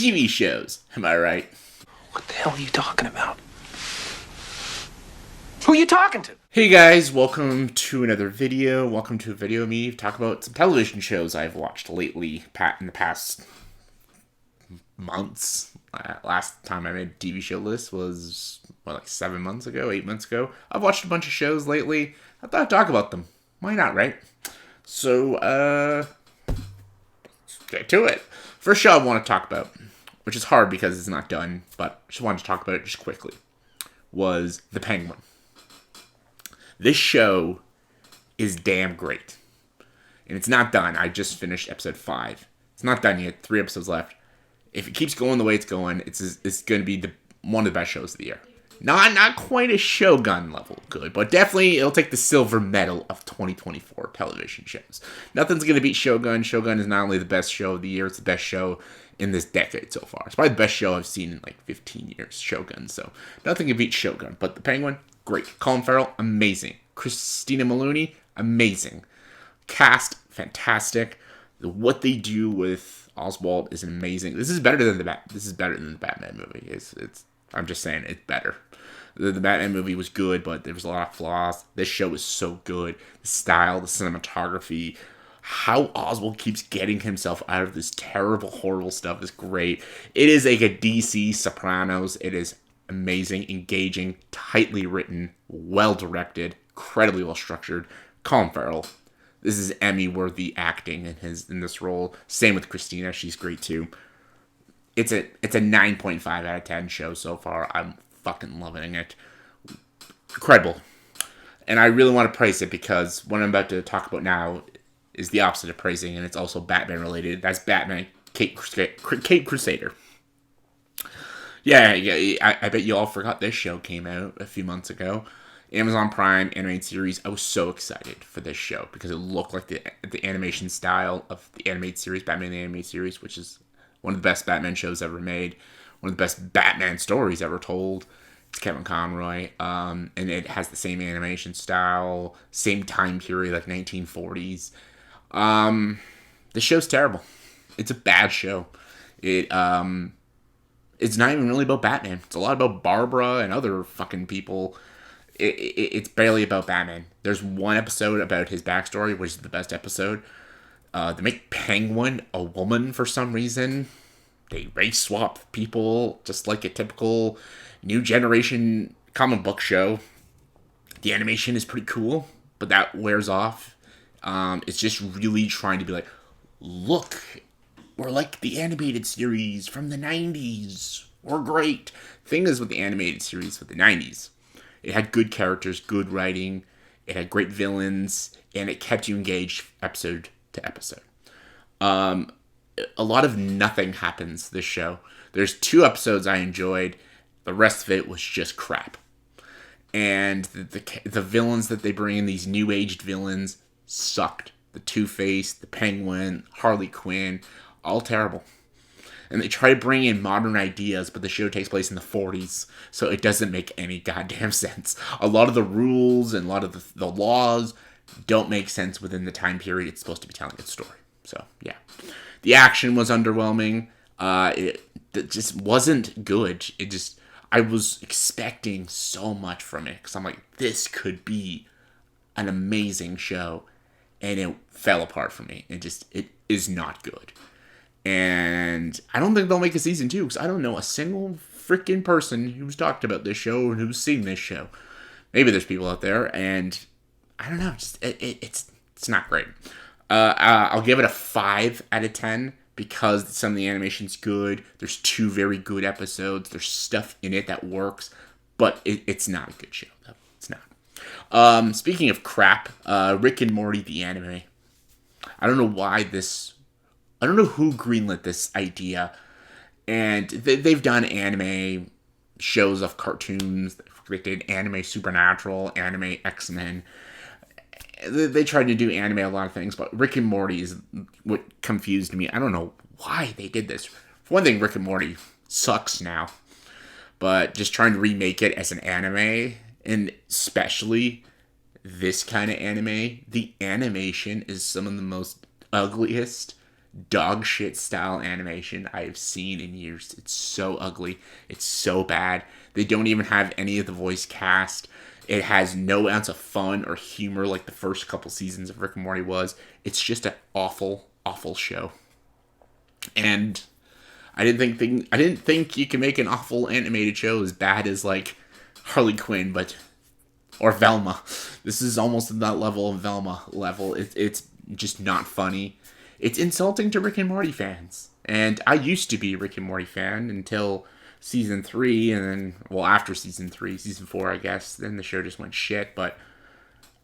TV shows. Am I right? What the hell are you talking about? Who are you talking to? Hey guys, welcome to another video. Welcome to a video of me talk about some television shows I've watched lately in the past months. Last time I made a TV show list was, like 7 months ago, 8 months ago. I've watched a bunch of shows lately. I thought I'd talk about them. Why not, right? So, let's get to it. First show I want to talk about, which is hard because it's not done, but I just wanted to talk about it just quickly, was The Penguin. This show is damn great. And it's not done. I just finished episode 5. It's not done yet. 3 episodes left. If it keeps going the way it's going, it's going to be one of the best shows of the year. Not quite a Shogun level good, but definitely it'll take the silver medal of 2024 television shows. Nothing's going to beat Shogun. Shogun is not only the best show of the year, it's the best show in this decade so far. It's probably the best show I've seen in like 15 years, Shogun. So nothing can beat Shogun. But The Penguin, great. Colin Farrell, amazing. Christina Maloney, amazing. Cast, fantastic. What they do with Oswald is amazing. This is better than the Batman movie. I'm just saying, it's better. The Batman movie was good, but there was a lot of flaws. This show is so good. The style, the cinematography, how Oswald keeps getting himself out of this terrible, horrible stuff is great. It is like a DC Sopranos. It is amazing, engaging, tightly written, well directed, incredibly well structured. Colin Farrell. This is Emmy-worthy acting in this role. Same with Christina. She's great too. It's a 9.5 out of 10 show so far. I'm fucking loving it. Incredible. And I really want to praise it because what I'm about to talk about now is the opposite of praising, and it's also Batman related. That's Batman, Kate Crusader. Yeah, I bet you all forgot this show came out a few months ago. Amazon Prime animated series. I was so excited for this show because it looked like the animation style of the animated series, Batman the Animated Series, which is one of the best Batman shows ever made, one of the best Batman stories ever told. It's Kevin Conroy, and it has the same animation style, same time period, like 1940s. The show's terrible. It's a bad show. It's not even really about Batman. It's a lot about Barbara and other fucking people. It's barely about Batman. There's one episode about his backstory, which is the best episode. They make Penguin a woman for some reason. They race swap people, just like a typical new generation comic book show. The animation is pretty cool, but that wears off. It's just really trying to be like, look, we're like the animated series from the 90s. We're great. Thing is with the animated series with the 90s. It had good characters, good writing, it had great villains, and it kept you engaged episode to episode. A lot of nothing happens this show. There's 2 episodes I enjoyed. The rest of it was just crap. And the villains that they bring in, these new-aged villains, sucked. The Two-Face, the Penguin, Harley Quinn, all terrible. And they try to bring in modern ideas, but the show takes place in the 40s, so it doesn't make any goddamn sense. A lot of the rules and a lot of the laws don't make sense within the time period it's supposed to be telling its story. So, yeah. The action was underwhelming. It just wasn't good. I was expecting so much from it, because I'm like, this could be an amazing show, and it fell apart for me. It is not good. And I don't think they'll make a season 2 because I don't know a single freaking person who's talked about this show and who's seen this show. Maybe there's people out there, and I don't know. It's not great. I'll give it a 5 out of 10 because some of the animation's good. There's 2 very good episodes. There's stuff in it that works, but it's not a good show. Though. It's not. Speaking of crap, Rick and Morty the anime. I don't know who greenlit this idea, and they've done anime shows of cartoons. They did anime Supernatural, anime X-Men. They tried to do anime a lot of things, but Rick and Morty is what confused me. I don't know why they did this. For one thing, Rick and Morty sucks now, but just trying to remake it as an anime, and especially this kind of anime, the animation is some of the most ugliest, dog shit style animation I have seen in years. It's so ugly. It's so bad. They don't even have any of the voice cast. It has no ounce of fun or humor like the first couple seasons of Rick and Morty was. It's just an awful, awful show. And I didn't think you can make an awful animated show as bad as like Harley Quinn, or Velma. This is almost at that level of Velma level. It's just not funny. It's insulting to Rick and Morty fans. And I used to be a Rick and Morty fan until season 3, and then, well, after season 3, season 4, I guess, then the show just went shit. But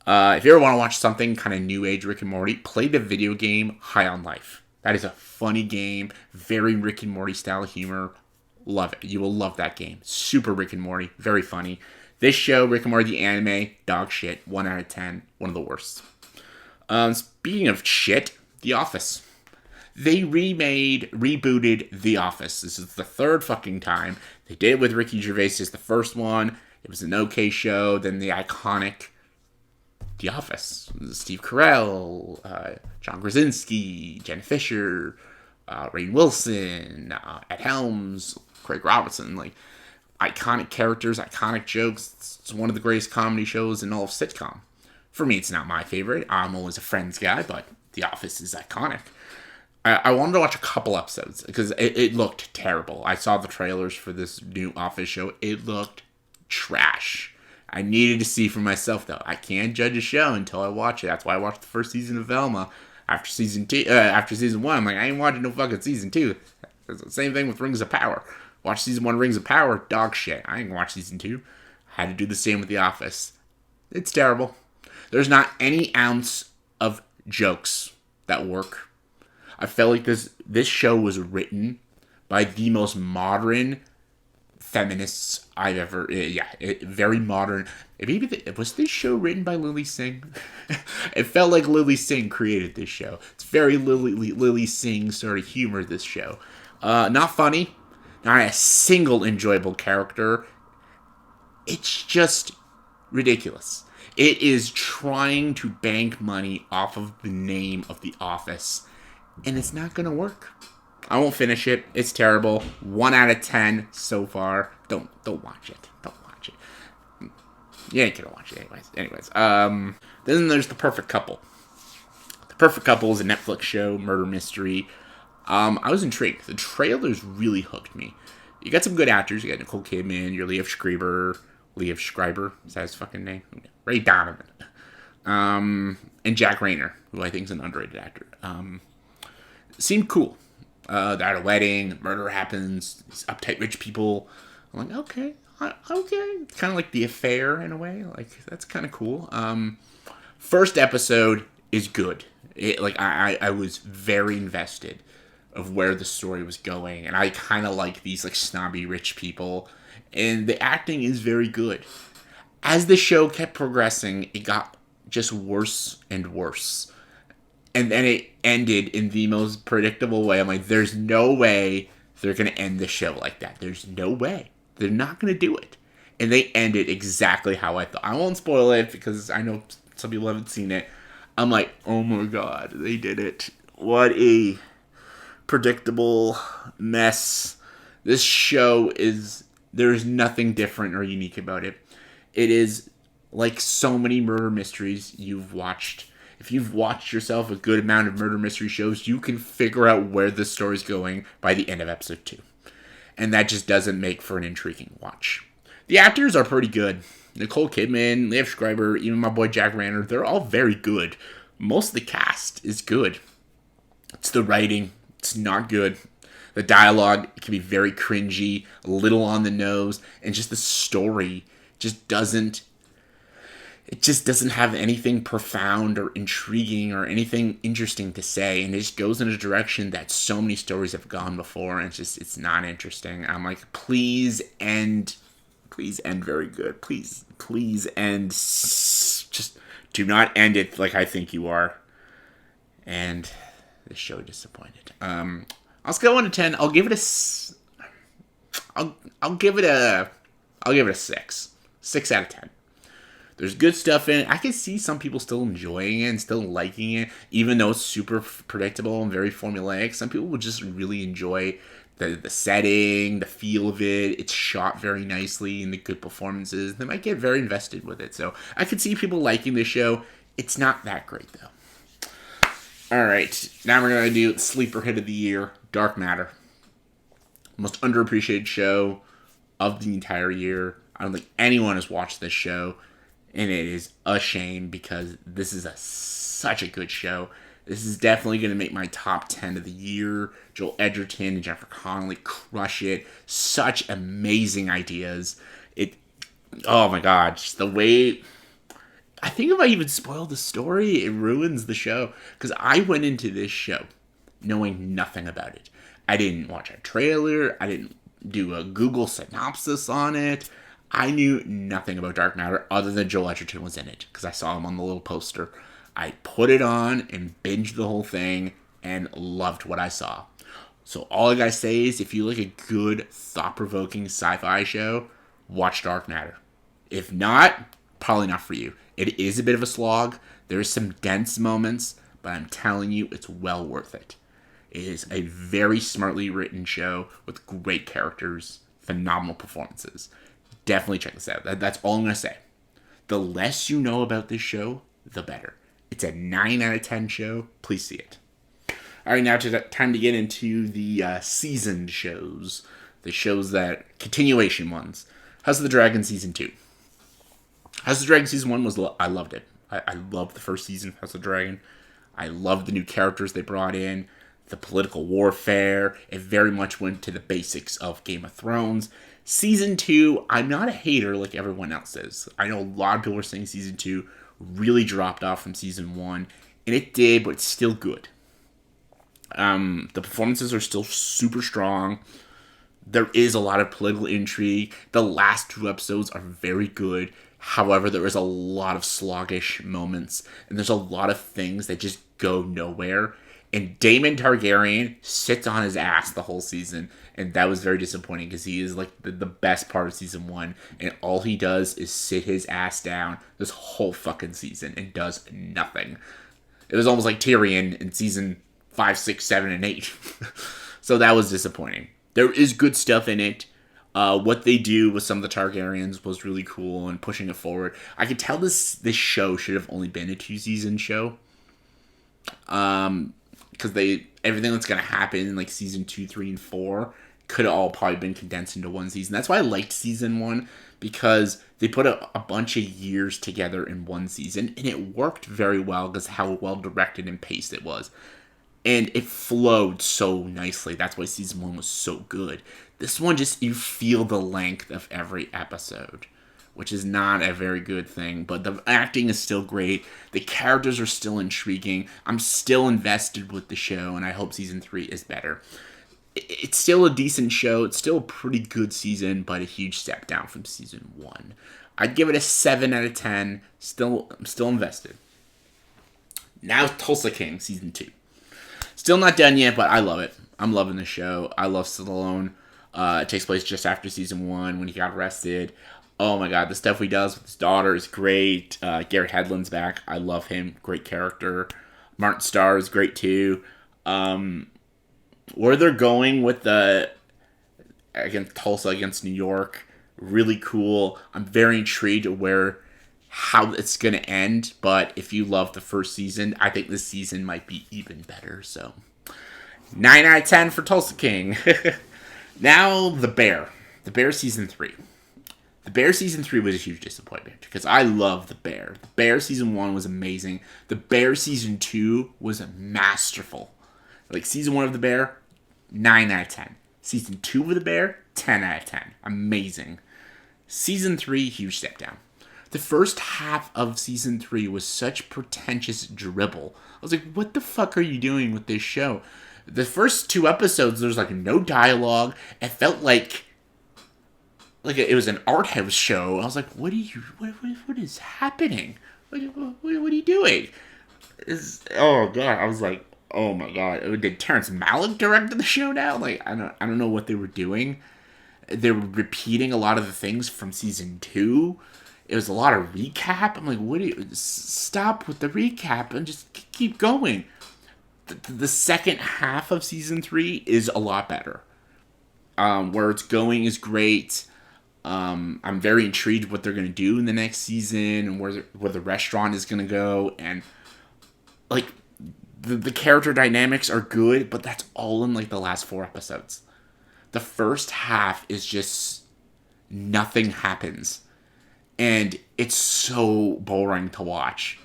if you ever want to watch something kind of new age Rick and Morty, play the video game High on Life. That is a funny game, very Rick and Morty style humor. Love it. You will love that game. Super Rick and Morty, very funny. This show, Rick and Morty the anime, dog shit, 1 out of 10, one of the worst. Speaking of shit, The Office. They rebooted The Office. This is the third fucking time. They did it with Ricky Gervais as the first one. It was an okay show. Then the iconic The Office. Steve Carell, John Krasinski, Jen Fisher, Rainn Wilson, Ed Helms, Craig Robinson. Like, iconic characters, iconic jokes. It's one of the greatest comedy shows in all of sitcom. For me, it's not my favorite. I'm always a Friends guy, but The Office is iconic. I wanted to watch a couple episodes because it looked terrible. I saw the trailers for this new Office show. It looked trash. I needed to see for myself, though. I can't judge a show until I watch it. That's why I watched the first season of Velma. After season 1, I'm like, I ain't watching no fucking season 2. It's the same thing with Rings of Power. Watch season 1 Rings of Power, dog shit. I ain't gonna watch season 2. Had to do the same with The Office. It's terrible. There's not any ounce of jokes that work. I felt like this show was written by the most modern feminists I've ever... very modern. Maybe was this show written by Lily Singh? It felt like Lily Singh created this show. It's very Lily Singh sort of humor, this show. Not funny. Not a single enjoyable character. It's just ridiculous. It is trying to bank money off of the name of The Office. And it's not going to work. I won't finish it. It's terrible. 1 out of 10 so far. Don't watch it. Don't watch it. You ain't going to watch it anyways. Then there's The Perfect Couple. The Perfect Couple is a Netflix show, murder mystery. I was intrigued. The trailers really hooked me. You got some good actors. You got Nicole Kidman, your Liev Schreiber. Is that his fucking name? Ray Donovan. And Jack Rayner, who I think is an underrated actor. Seemed cool. They're at a wedding, murder happens, these uptight rich people. I'm like, okay. It's kind of like The Affair in a way. Like, that's kind of cool. First episode is good. I was very invested of where the story was going, and I kind of like these like snobby rich people, and the acting is very good. As the show kept progressing, it got just worse and worse. And then it ended in the most predictable way. I'm like, there's no way they're going to end the show like that. There's no way. They're not going to do it. And they ended exactly how I thought. I won't spoil it because I know some people haven't seen it. I'm like, oh my god, they did it. What a predictable mess. This show is... There's nothing different or unique about it. It is like so many murder mysteries you've watched. If you've watched yourself a good amount of murder mystery shows, you can figure out where the story's going by the end of episode 2. And that just doesn't make for an intriguing watch. The actors are pretty good. Nicole Kidman, Liev Schreiber, even my boy Jack Rayner, they're all very good. Most of the cast is good. It's the writing. It's not good. The dialogue can be very cringy, a little on the nose, and just the story just doesn't have anything profound or intriguing or anything interesting to say, and it just goes in a direction that so many stories have gone before, and it's not interesting. I'm like, please end very good. Please end. Just do not end it like I think you are. And the show disappointed. I'll scale 1 to 10. I'll give it a 6. 6 out of 10. There's good stuff in it. I can see some people still enjoying it and still liking it, even though it's super predictable and very formulaic. Some people will just really enjoy the setting, the feel of it. It's shot very nicely and the good performances. They might get very invested with it. So I could see people liking this show. It's not that great, though. All right, now we're going to do Sleeper Hit of the Year, Dark Matter. Most underappreciated show of the entire year. I don't think anyone has watched this show, and it is a shame because this is such a good show. This is definitely going to make my top 10 of the year. Joel Edgerton and Jennifer Connelly crush it. Such amazing ideas. Oh my god, just the way... I think if I even spoil the story, it ruins the show. Because I went into this show knowing nothing about it. I didn't watch a trailer. I didn't do a Google synopsis on it. I knew nothing about Dark Matter other than Joel Edgerton was in it. Because I saw him on the little poster. I put it on and binged the whole thing and loved what I saw. So all I gotta say is if you like a good, thought-provoking sci-fi show, watch Dark Matter. If not, probably not for you. It is a bit of a slog. There's some dense moments, but I'm telling you, it's well worth it. It is a very smartly written show with great characters, phenomenal performances. Definitely check this out. That's all I'm going to say. The less you know about this show, the better. It's a 9 out of 10 show. Please see it. All right, now time to get into the seasoned shows. The shows that, continuation ones. House of the Dragon Season 2. House of the Dragon Season 1 I loved it. I loved the first season of House of the Dragon. I loved the new characters they brought in, the political warfare. It very much went to the basics of Game of Thrones. Season 2, I'm not a hater like everyone else is. I know a lot of people are saying Season 2 really dropped off from Season 1, and it did, but it's still good. The performances are still super strong. There is a lot of political intrigue. The last 2 episodes are very good. However, there is a lot of sluggish moments, and there's a lot of things that just go nowhere. And Daemon Targaryen sits on his ass the whole season, and that was very disappointing because he is like the best part of Season 1, and all he does is sit his ass down this whole fucking season and does nothing. It was almost like Tyrion in Season 5, 6, 7, and 8. So that was disappointing. There is good stuff in it. What they do with some of the Targaryens was really cool and pushing it forward. I could tell this show should have only been a 2-season show. Because everything that's going to happen in like Season 2, 3, and 4 could have all probably been condensed into one season. That's why I liked Season 1, because they put a bunch of years together in one season, and it worked very well because how well directed and paced it was. And it flowed so nicely. That's why Season 1 was so good. This one just, you feel the length of every episode, which is not a very good thing. But the acting is still great. The characters are still intriguing. I'm still invested with the show, and I hope Season 3 is better. It's still a decent show. It's still a pretty good season, but a huge step down from Season 1. I'd give it a 7 out of 10. I'm still invested. Now Tulsa King, Season 2. Still not done yet, but I love it. I'm loving the show. I love Stallone. It takes place just after Season 1 when he got arrested. Oh my god, the stuff he does with his daughter is great. Garrett Hedlund's back. I love him. Great character. Martin Starr is great too. Where they're going with against Tulsa against New York, really cool. I'm very intrigued at how it's going to end, but if you love the first season, I think this season might be even better. So 9 out of 10 for Tulsa King. Now The Bear Season 3. The Bear Season 3 was a huge disappointment because I love The Bear. The Bear Season 1 was amazing. The Bear Season 2 was masterful. Like Season 1 of The Bear, 9 out of 10. Season 2 of The Bear, 10 out of 10. Amazing. Season 3, huge step down. The first half of Season 3 was such pretentious dribble. I was like, what the fuck are you doing with this show? The first 2 episodes, there's like no dialogue. It felt like it was an art house show. I was like, what is happening? What are you doing? Oh god, I was like, oh my god. Did Terrence Malick direct the show now? Like, I don't know what they were doing. They were repeating a lot of the things from Season 2. It was a lot of recap. I'm like, what do you stop with the recap and just keep going. The second half of season 3 is a lot better. Where it's going is great. I'm very intrigued what they're gonna do in the next season and where the restaurant is gonna go, and like the character dynamics are good, but that's all in like the last 4 episodes. The first half is just nothing happens, and it's so boring to watch.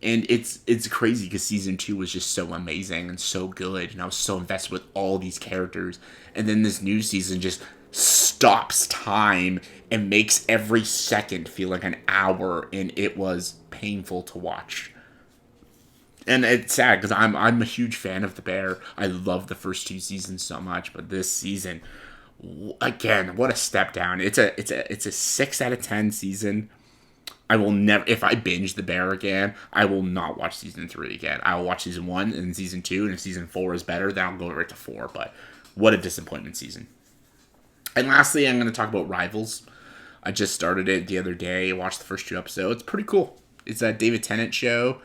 And it's crazy because season 2 was just so amazing and so good, and I was so invested with all these characters. And then this new season just stops time and makes every second feel like an hour, and it was painful to watch. And it's sad because I'm a huge fan of The Bear. I love the first 2 seasons so much, but this season, again, what a step down. It's a 6 out of 10 season. I will never, if I binge The Bear again, I will not watch season 3 again. I will watch season 1 and season 2, and if season 4 is better, then I'll go right to 4. But what a disappointment season. And lastly, I'm going to talk about Rivals. I just started it the other day. I watched the first 2 episodes. Pretty cool. It's a David Tennant show.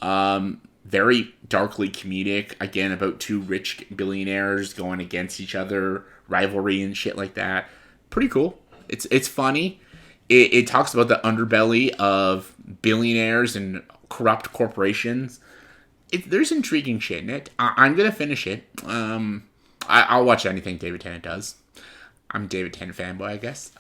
Very darkly comedic. Again, about 2 rich billionaires going against each other, rivalry and shit like that. Pretty cool. It's funny. It talks about the underbelly of billionaires and corrupt corporations. There's intriguing shit in it. I'm gonna finish it. I'll watch anything David Tennant does. I'm a David Tennant fanboy, I guess.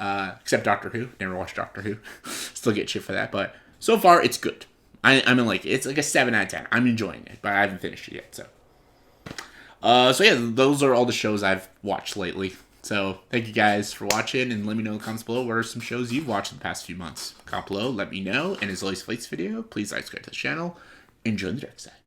Except Doctor Who. Never watched Doctor Who. Still get shit for that, but so far it's good. I mean, like, it's like a 7 out of 10. I'm enjoying it, but I haven't finished it yet. So yeah, those are all the shows I've watched lately. So thank you guys for watching, and let me know in the comments below what are some shows you've watched in the past few months. Comment below, let me know, and as always for this video, please subscribe to the channel. Enjoy the dark side.